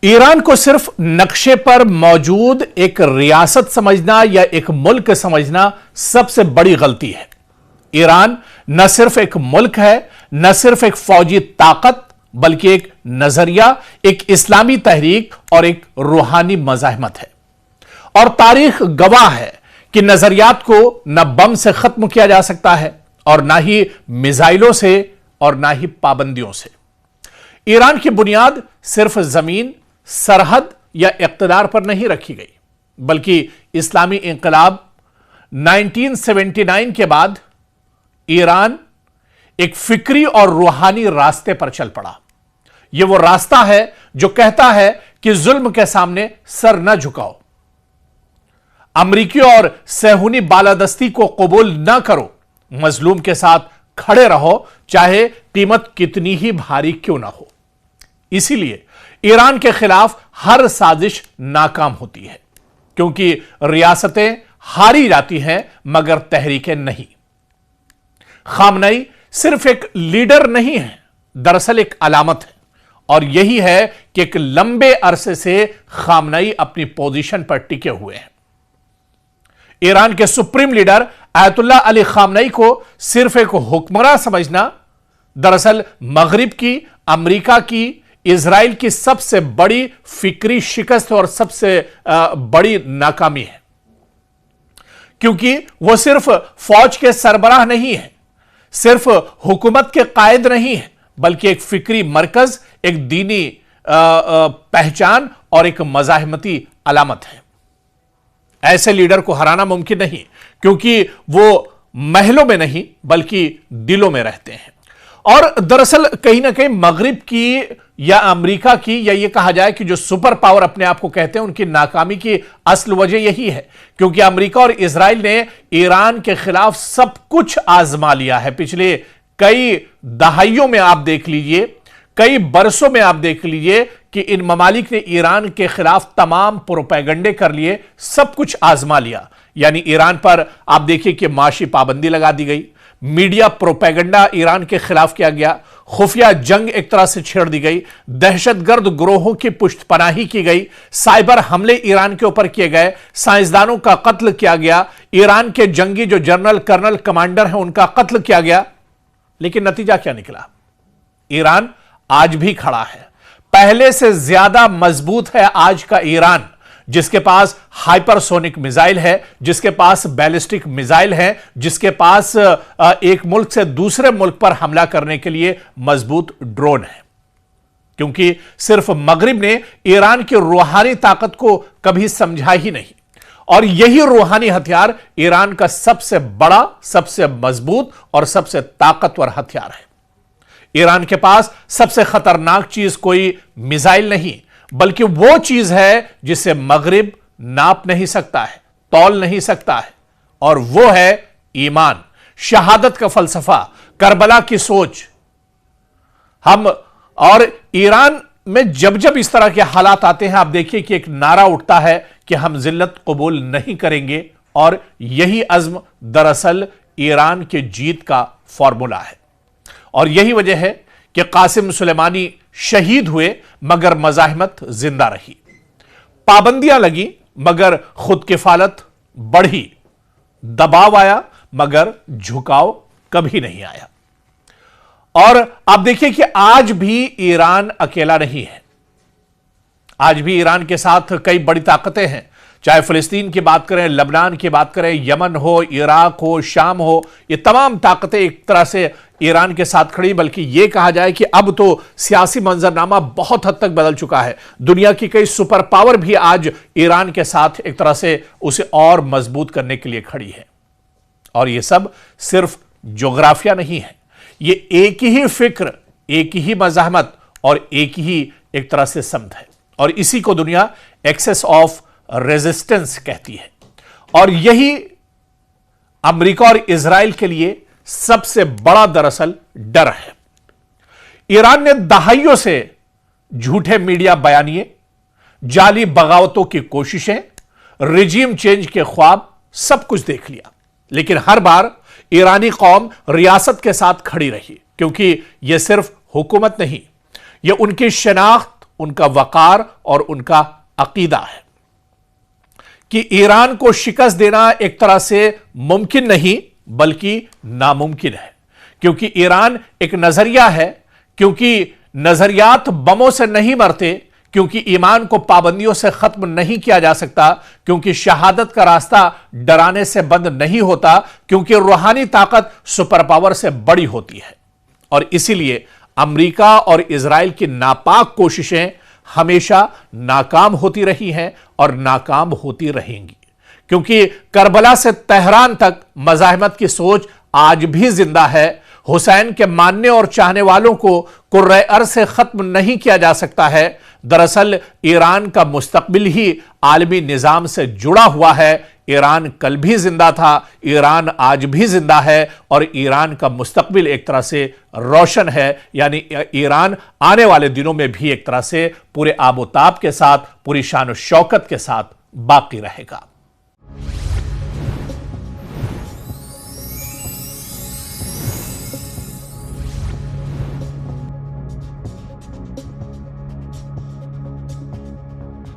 Iran को सिर्फ नक्शे पर मौजूद एक रियासत समझना या एक मुल्क समझना सबसे बड़ी गलती है। ईरान न सिर्फ एक मुल्क है, न सिर्फ एक फौजी ताकत, बल्कि एक नजरिया, एक इस्लामी तहरीक और एक रूहानी मज़ाहमत है। और तारीख गवाह है कि नजरियात को न बम से खत्म किया जा सकता है और ना ही मिसाइलों से और ना ही पाबंदियों से। ईरान की बुनियाद सिर्फ जमीन, सरहद या इक़्तिदार पर नहीं रखी गई, बल्कि इस्लामी इंक़िलाब 1979 के बाद ईरान एक फिक्री और रूहानी रास्ते पर चल पड़ा। यह वो रास्ता है जो कहता है कि जुल्म के सामने सर न झुकाओ, अमरीकी और सहूनी बालादस्ती को कबूल न करो, मजलूम के साथ खड़े रहो, चाहे कीमत कितनी ही भारी क्यों ना हो। इसीलिए ईरान के खिलाफ हर साजिश नाकाम होती है, क्योंकि रियासतें हारी जाती हैं मगर तहरीकें नहीं। खामनई सिर्फ एक लीडर नहीं है, दरअसल एक अलामत है, और यही है कि एक लंबे अरसे से खामनई अपनी पोजीशन पर टिके हुए हैं। ईरान के सुप्रीम लीडर आयतुल्लाह अली खामनई को सिर्फ एक हुक्मरान समझना दरअसल मगरिब की, अमेरिका की, इजराइल की सबसे बड़ी फिक्री शिकस्त और सबसे बड़ी नाकामी है, क्योंकि वह सिर्फ फौज के सरबराह नहीं है, सिर्फ हुकूमत के कायद नहीं है, बल्कि एक फिक्री मरकज, एक दीनी पहचान और एक मज़ाहमती अलामत है। ऐसे लीडर को हराना मुमकिन नहीं, क्योंकि वो महलों में नहीं बल्कि दिलों में रहते हैं। और दरअसल कहीं ना कहीं मगरिब की या अमेरिका की, या ये कहा जाए कि जो सुपर पावर अपने आप को कहते हैं, उनकी नाकामी की असल वजह यही है, क्योंकि अमेरिका और इजराइल ने ईरान के खिलाफ सब कुछ आजमा लिया है। पिछले कई दहाइयों में आप देख लीजिए, कई बरसों में आप देख लीजिए कि इन ममालिक ने ईरान के खिलाफ तमाम प्रोपेगेंडे कर लिए, सब कुछ आजमा लिया। यानी ईरान पर आप देखिए कि माशी पाबंदी लगा दी गई, मीडिया प्रोपेगेंडा ईरान के खिलाफ किया गया, खुफिया जंग एक तरह से छेड़ दी गई, दहशतगर्द ग्रोहों की पुष्टपनाही की गई, साइबर हमले ईरान के ऊपर किए गए, साइंसदानों का कत्ल किया गया, ईरान के जंगी जो जनरल कर्नल कमांडर हैं उनका कत्ल किया गया। लेकिन नतीजा क्या निकला? ईरान आज भी खड़ा है, पहले से ज्यादा मजबूत है आज का ईरान, जिसके पास हाइपरसोनिक मिसाइल है, जिसके पास बैलिस्टिक मिसाइल है, जिसके पास एक मुल्क से दूसरे मुल्क पर हमला करने के लिए मजबूत ड्रोन है। क्योंकि सिर्फ मगरिब ने ईरान की रूहानी ताकत को कभी समझा ही नहीं, और यही रूहानी हथियार ईरान का सबसे बड़ा, सबसे मजबूत और सबसे ताकतवर हथियार है। ईरान के पास सबसे खतरनाक चीज कोई मिसाइल नहीं, बल्कि वो चीज है जिसे मगरिब नाप नहीं सकता है, तौल नहीं सकता है, और वो है ईमान, शहादत का फलसफा, करबला की सोच। हम और ईरान में जब जब इस तरह के हालात आते हैं, आप देखिए कि एक नारा उठता है कि हम जिल्लत कबूल नहीं करेंगे, और यही अज़्म दरअसल ईरान के जीत का फॉर्मूला है। और यही वजह है कि कासिम सुलेमानी शहीद हुए मगर मज़ाहमत जिंदा रही, पाबंदियां लगी मगर खुद किफालत बढ़ी, दबाव आया मगर झुकाव कभी नहीं आया। और आप देखिए कि आज भी ईरान अकेला नहीं है, आज भी ईरान के साथ कई बड़ी ताकतें हैं, चाहे फिलिस्तीन की बात करें, लबनान की बात करें, यमन हो, इराक हो, शाम हो, ये तमाम ताकतें एक तरह से ईरान के साथ खड़ी। बल्कि यह कहा जाए कि अब तो सियासी मंजरनामा बहुत हद तक बदल चुका है, दुनिया की कई सुपर पावर भी आज ईरान के साथ एक तरह से उसे और मजबूत करने के लिए खड़ी है। और यह सब सिर्फ जोग्राफिया नहीं है, ये एक ही फिक्र, एक ही मज़ाहमत और एक ही एक तरह से समझ है, और इसी को दुनिया एक्सेस ऑफ रेजिस्टेंस कहती है। और यही अमेरिका और इजराइल के लिए सबसे बड़ा दरअसल डर है। ईरान ने दहाइयों से झूठे मीडिया बयानिए, जाली बगावतों की कोशिशें, रिजीम चेंज के ख्वाब, सब कुछ देख लिया, लेकिन हर बार ईरानी कौम रियासत के साथ खड़ी रही, क्योंकि यह सिर्फ हुकूमत नहीं, यह उनकी शनाख्त, उनका वकार और उनका अकीदा है कि ईरान को शिकस्त देना एक तरह से मुमकिन नहीं बल्कि नामुमकिन है, क्योंकि ईरान एक नजरिया है, क्योंकि नजरियात बमों से नहीं मरते, क्योंकि ईमान को पाबंदियों से खत्म नहीं किया जा सकता, क्योंकि शहादत का रास्ता डराने से बंद नहीं होता, क्योंकि रूहानी ताकत सुपर पावर से बड़ी होती है। और इसीलिए अमेरिका और इजराइल की नापाक कोशिशें हमेशा नाकाम होती रही हैं और नाकाम होती रहेंगी, क्योंकि करबला से तेहरान तक मज़ाहिमत की सोच आज भी जिंदा है। हुसैन के मानने और चाहने वालों को कुर्रे अर्ज़ से खत्म नहीं किया जा सकता है। दरअसल ईरान का मुस्तकबिल ही आलमी निज़ाम से जुड़ा हुआ है। ईरान कल भी जिंदा था, ईरान आज भी जिंदा है और ईरान का मुस्तकबिल एक तरह से रोशन है, यानी ईरान आने वाले दिनों में भी एक तरह से पूरे आबोताब के साथ, पूरी शान और शौकत के साथ बाकी रहेगा।